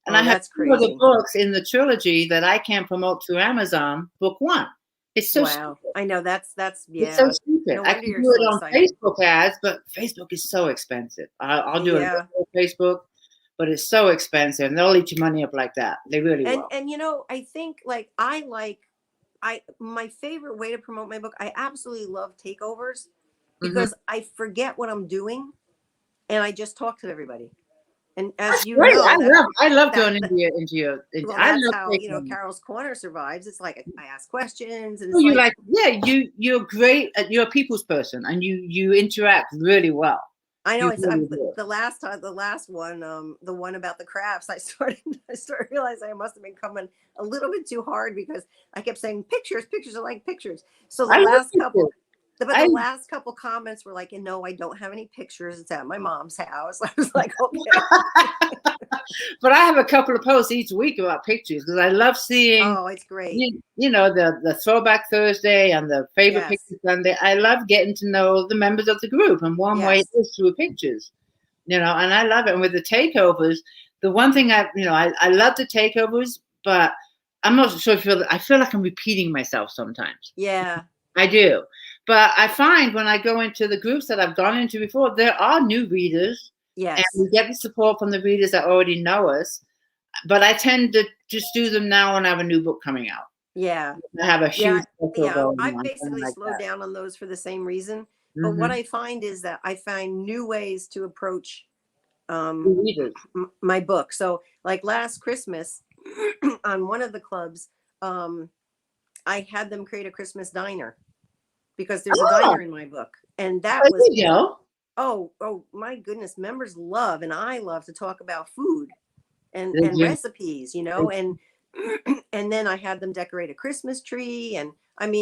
And I have two other books in the trilogy that I can't promote through Amazon. Book one. It's so stupid. I know that's It's so stupid. I can do it on Facebook ads, but Facebook is so expensive. I'll do it on Facebook, but it's so expensive, and they'll eat your money up like that. They really will. And I think my favorite way to promote my book, I absolutely love takeovers, because I forget what I'm doing and I just talk to everybody. And as you know, I love going into your. Well, I that's love how Carol's Corner survives. It's like I ask questions, and you're great. You're a people's person, and you interact really well. I know the last one, the one about the crafts. I started realizing I must have been coming a little bit too hard, because I kept saying pictures are like pictures. So the last couple comments were like, no, I don't have any pictures. It's at my mom's house. I was like, okay. But I have a couple of posts each week about pictures, because I love seeing. Oh, it's great. The Throwback Thursday and the favorite picture Sunday. I love getting to know the members of the group, and one way is through pictures. And I love it. And with the takeovers, the one thing I love the takeovers, but I'm not sure I feel like I'm repeating myself sometimes. Yeah, I do. But I find when I go into the groups that I've gone into before, there are new readers. Yes. And we get the support from the readers that already know us. But I tend to just do them now when I have a new book coming out. Yeah. I have a huge I basically slowed down on those for the same reason. But what I find is that I find new ways to approach my book. So like last Christmas on one of the clubs, I had them create a Christmas diner, because there's a diner in my book. And that was oh my goodness, members love, and I love to talk about food and recipes, and then I had them decorate a Christmas tree, and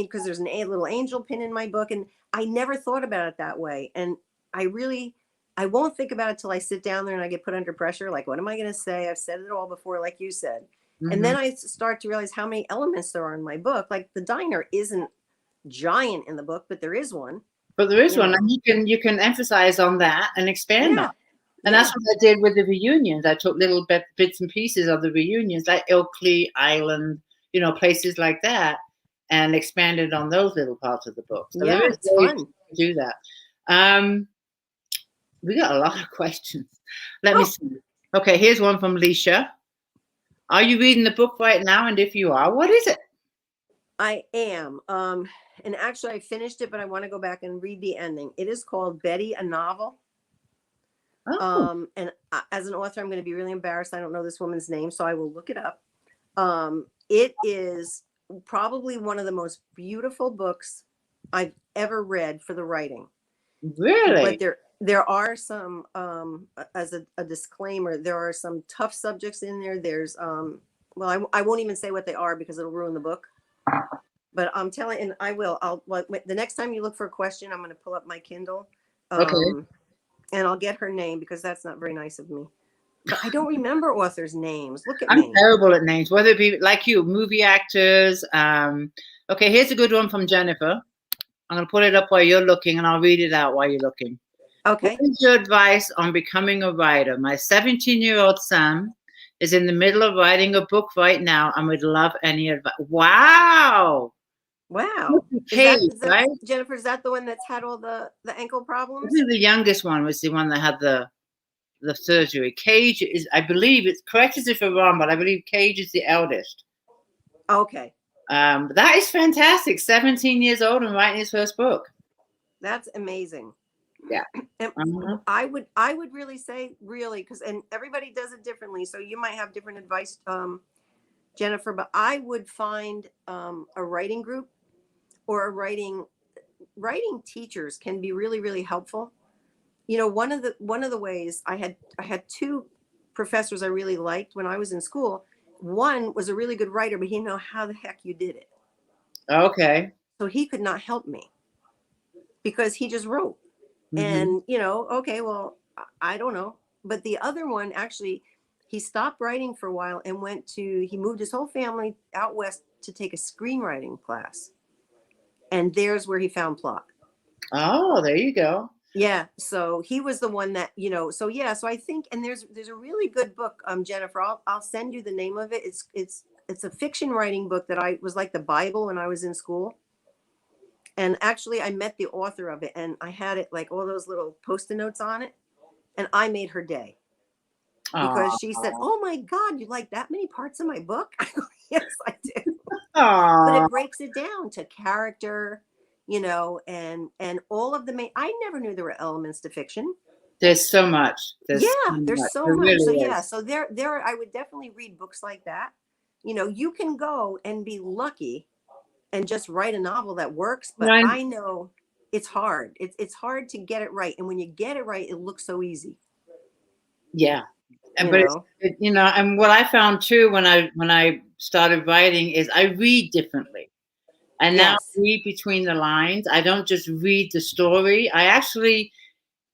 because there's a little angel pin in my book, and I never thought about it that way. And I won't think about it till I sit down there and I get put under pressure. Like, what am I going to say? I've said it all before, like you said. And then I start to realize how many elements there are in my book. Like, the diner isn't giant in the book, but there is one. But there is one, and you can emphasize on that and expand that. And that's what I did with the reunions. I took little bits and pieces of the reunions, like Ilkley Island, places like that, and expanded on those little parts of the book. So it's fun to do that. We got a lot of questions. Let me see. Okay, here's one from Leisha. Are you reading the book right now? And if you are, what is it? I am. And actually, I finished it, but I want to go back and read the ending. It is called Betty, a Novel. And as an author, I'm going to be really embarrassed. I don't know this woman's name, so I will look it up. It is probably one of the most beautiful books I've ever read for the writing. Really? But there are some, as a disclaimer, there are some tough subjects in there. There's well, I won't even say what they are because it'll ruin the book. But I'm telling, and I will. The next time you look for a question, I'm going to pull up my Kindle, Okay. and I'll get her name because that's not very nice of me. But I don't remember authors' names. Look at I'm me. terrible at names, whether it be like you, movie actors. Okay, here's a good one from Jennifer. I'm going to put it up while you're looking, and I'll read it out while you're looking. Okay. What is your advice on becoming a writer? My 17-year-old Sam is in the middle of writing a book right now and would love any advice. Wow. Wow. Kate, Is that right? Jennifer, is that the one that's had all the ankle problems? I think the youngest one was the one that had the surgery. Cage is, I believe, it's correct us if I'm wrong, but I believe Cage is the eldest. Okay. That is fantastic. 17 years old and writing his first book. That's amazing. Yeah. And I would really say because and everybody does it differently. So you might have different advice, Jennifer, but I would find a writing group or a writing teachers can be really, really helpful. You know, one of the ways I had two professors I really liked when I was in school. One was a really good writer, but he didn't know how the heck you did it. Okay. So he could not help me because he just wrote. And, okay, well, I don't know. But the other one, actually, he stopped writing for a while and he moved his whole family out west to take a screenwriting class. And there's where he found plot. Oh, there you go. Yeah. So he was the one that, so I think, and there's a really good book, Jennifer, I'll send you the name of it. It's a fiction writing book that was like the Bible when I was in school. And actually, I met the author of it, and I had it like all those little Post-it notes on it, and I made her day because she said, "Oh my God, you like that many parts of my book?" I go, "Yes, I do." But it breaks it down to character, and all of the main. I never knew there were elements to fiction. There's so much. There's so much. Really so yeah, so there. I would definitely read books like that. You can go and be lucky and just write a novel that works, but right. I know it's hard. It's hard to get it right, and when you get it right, it looks so easy. Yeah, and what I found too when I started writing is I read differently. I now read between the lines. I don't just read the story. I actually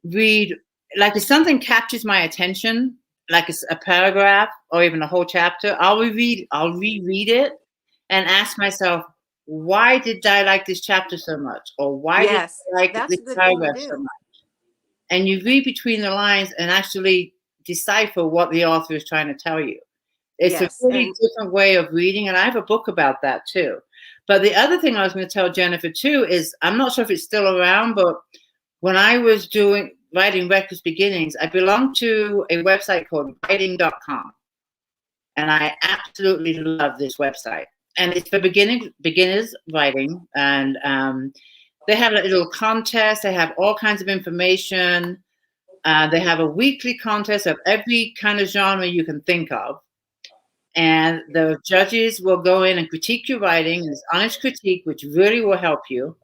read, like if something captures my attention, like it's a paragraph or even a whole chapter, I'll reread it and ask myself, why did I like this chapter so much? Or why did I like this paragraph so much? And you read between the lines and actually decipher what the author is trying to tell you. It's a really different way of reading. And I have a book about that too. But the other thing I was going to tell Jennifer too is, I'm not sure if it's still around, but when I was writing Reckless Beginnings, I belonged to a website called writing.com. And I absolutely love this website. And it's for beginners writing. And they have a little contest. They have all kinds of information. They have a weekly contest of every kind of genre you can think of. And the judges will go in and critique your writing. It's honest critique, which really will help you.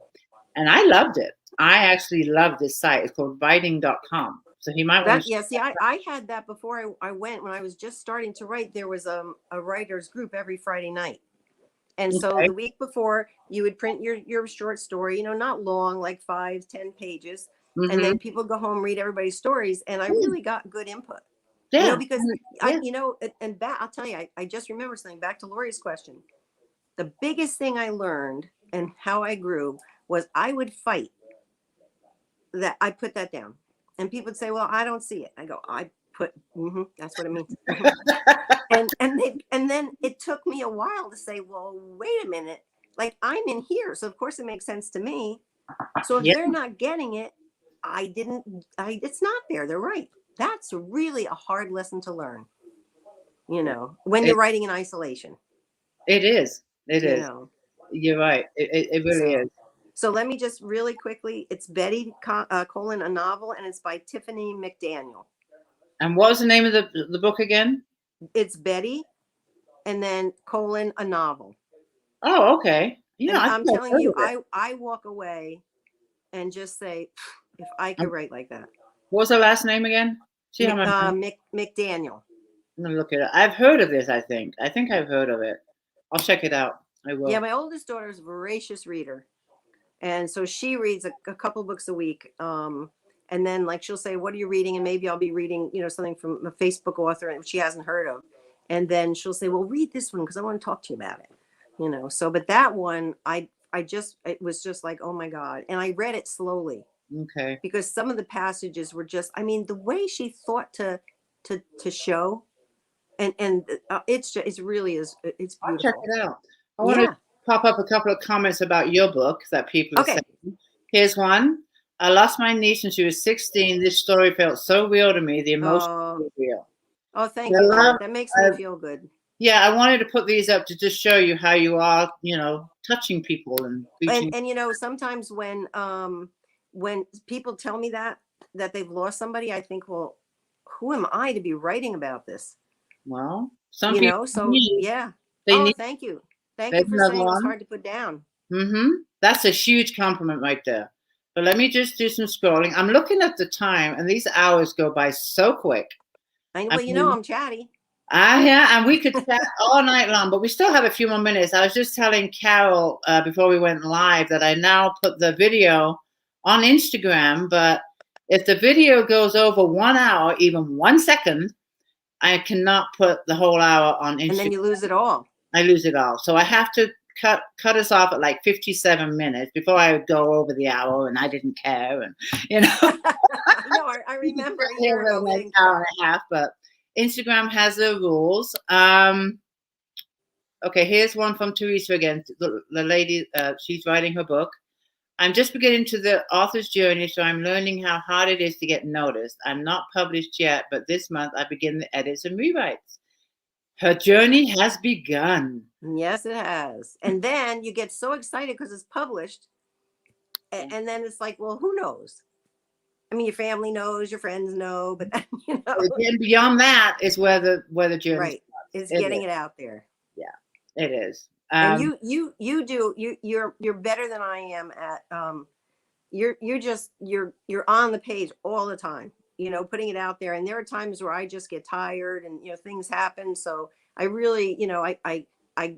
And I loved it. I actually love this site. It's called writing.com. So he might want to. Yeah, see, I had that before I went. When I was just starting to write, there was a writer's group every Friday night. And so the week before, you would print your short story, not long, like 5-10 pages. Mm-hmm. And then people go home, read everybody's stories. And I really got good input. Yeah. Because I'll tell you, I just remember something back to Lori's question. The biggest thing I learned and how I grew was I would fight that. I put that down. And people would say, well, I don't see it. I go, that's what it means. and then it took me a while to say, well, wait a minute. Like, I'm in here. So of course it makes sense to me. So if they're not getting it, it's not there. They're right. That's really a hard lesson to learn, when you're writing in isolation. It is. It is. You're right. It really is. So let me just really quickly, it's Betty, a novel, and it's by Tiffany McDaniel. And what was the name of the book again? It's Betty, and then a novel. Oh, okay. I'm telling you, I walk away and just say, if I could write like that. What was her last name again? McDaniel. I'm gonna look it up. I've heard of this. I think I've heard of it. I'll check it out. I will. Yeah, my oldest daughter is a voracious reader. And so she reads a couple books a week. And then like she'll say, what are you reading? And maybe I'll be reading, something from a Facebook author she hasn't heard of. And then she'll say, well, read this one because I want to talk to you about it. So but that one it was just like, oh my God. And I read it slowly. Okay. Because some of the passages were just, the way she thought to show and it's beautiful. I'll check it out. I want to pop up a couple of comments about your book that people are saying. Here's one. I lost my niece when she was 16. This story felt so real to me. The emotion was real. Oh, thank you. That makes me feel good. Yeah, I wanted to put these up to just show you how you are, touching people and reaching. And sometimes when people tell me that they've lost somebody, I think, well, who am I to be writing about this? Well, some people yeah. Thank you. Thank you for saying it's hard to put down. That's a huge compliment right there. But let me just do some scrolling. I'm looking at the time, and these hours go by so quick. I'm chatty. Yeah, and we could chat all night long, but we still have a few more minutes. I was just telling Carol before we went live that I now put the video on Instagram, but if the video goes over 1 hour, even 1 second, I cannot put the whole hour on Instagram. And then you lose it all. I lose it all. So I have to cut us off at like 57 minutes before I would go over the hour, and I didn't care. And, No, I remember a year ago. An hour and a half, but Instagram has their rules. Okay, here's one from Teresa again. The lady, she's writing her book. I'm just beginning to the author's journey, so I'm learning how hard it is to get noticed. I'm not published yet, but this month I begin the edits and rewrites. Her journey has begun. Yes, it has. And then you get so excited because it's published. And then it's like, well, who knows? Your family knows, your friends know, but then, And beyond that is where the journey right. Is getting it out there. Yeah, it is. And you're better than I am at you're on the page all the time, putting it out there. And there are times where I just get tired and things happen. So I really, I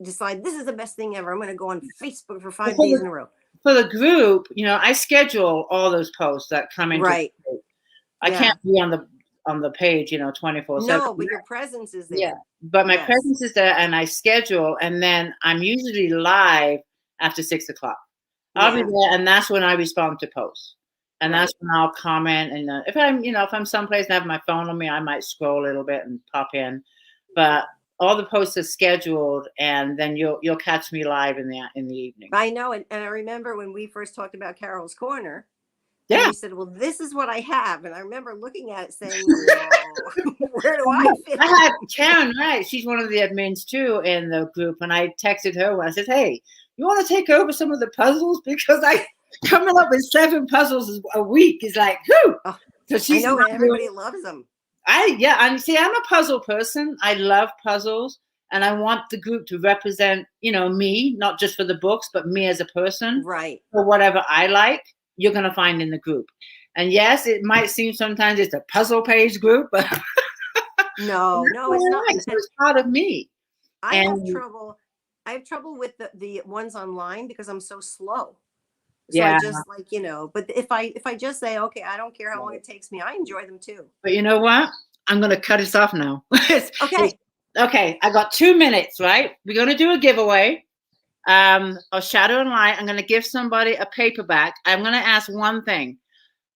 decide this is the best thing ever. I'm going to go on Facebook for 5 days in a row. For the group, I schedule all those posts that come in. Right. I can't be on the page, 24/7. No, but your presence is there. Yeah, but my presence is there, and I schedule, and then I'm usually live after 6 o'clock. I'll be there, and that's when I respond to posts, and that's when I'll comment. And if I'm someplace and I have my phone on me, I might scroll a little bit and pop in. But all the posts are scheduled, and then you'll catch me live in the evening. I know, and I remember when we first talked about Carol's Corner. Yeah. And you said, well, this is what I have. And I remember looking at it saying, where do I fit? I had Karen, right? She's one of the admins too in the group. And I texted her when I said, hey, you want to take over some of the puzzles? Because coming up with 7 puzzles a week is like, whoo. Oh, so I know everybody loves them. I'm a puzzle person. I love puzzles. And I want the group to represent, me, not just for the books, but me as a person. Right. For whatever I like. You're going to find in the group. And yes, it might seem sometimes it's a puzzle page group, but no, it's not. It's part of me. I have trouble with the ones online because I'm so slow. So I just but if I just say, okay, I don't care how long it takes me, I enjoy them too. But you know what? I'm going to cut this off now. Okay. I got 2 minutes, right? We're going to do a giveaway. Of Shadow and Light. I'm going to give somebody a paperback. I'm going to ask one thing.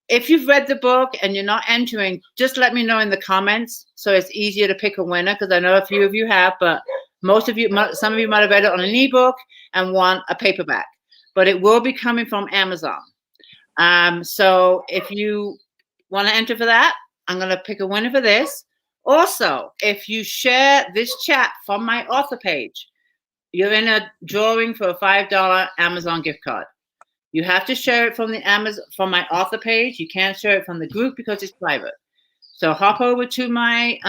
If you've read the book and you're not entering, just let me know in the comments so it's easier to pick a winner, because I know a few of you have, but some of you might have read it on an ebook and want a paperback. But it will be coming from Amazon. So if you want to enter for that, I'm going to pick a winner for this. Also, if you share this chat from my author page, you're in a drawing for a $5 Amazon gift card. You have to share it from my author page. You can't share it from the group because it's private. So hop over to my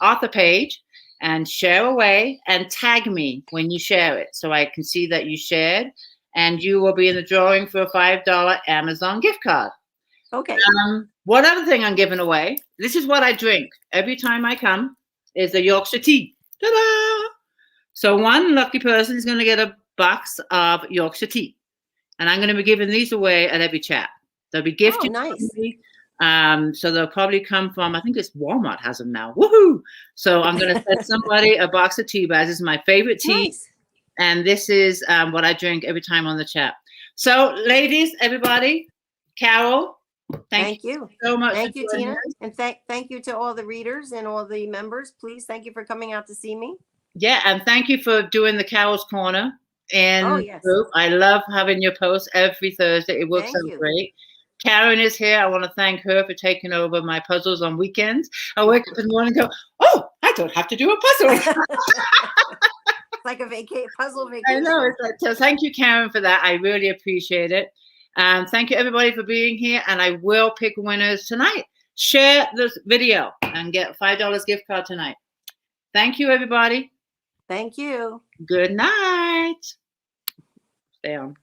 author page and share away and tag me when you share it so I can see that you shared, and you will be in the drawing for a $5 Amazon gift card. Okay. One other thing I'm giving away. This is what I drink every time I come. Is the Yorkshire tea. Ta-da! So one lucky person is going to get a box of Yorkshire tea, and I'm going to be giving these away at every chat. They'll be gifted. Oh, nice. So they'll probably come from, I think it's Walmart has them now. Woohoo! So I'm going to send somebody a box of tea bags. This is my favorite tea. Nice. And this is what I drink every time on the chat. So ladies, everybody, Carol, thank you so much. Thank you, Tina. And thank you to all the readers and all the members. Please, thank you for coming out to see me. Yeah, and thank you for doing the Carol's Corner. And group. I love having your posts every Thursday. It works out great. Karen is here. I want to thank her for taking over my puzzles on weekends. I wake up in the morning and go, oh, I don't have to do a puzzle. Like a puzzle vacation. I know. So thank you, Karen, for that. I really appreciate it. Thank you, everybody, for being here. And I will pick winners tonight. Share this video and get a $5 gift card tonight. Thank you, everybody. Thank you. Good night. Stay on.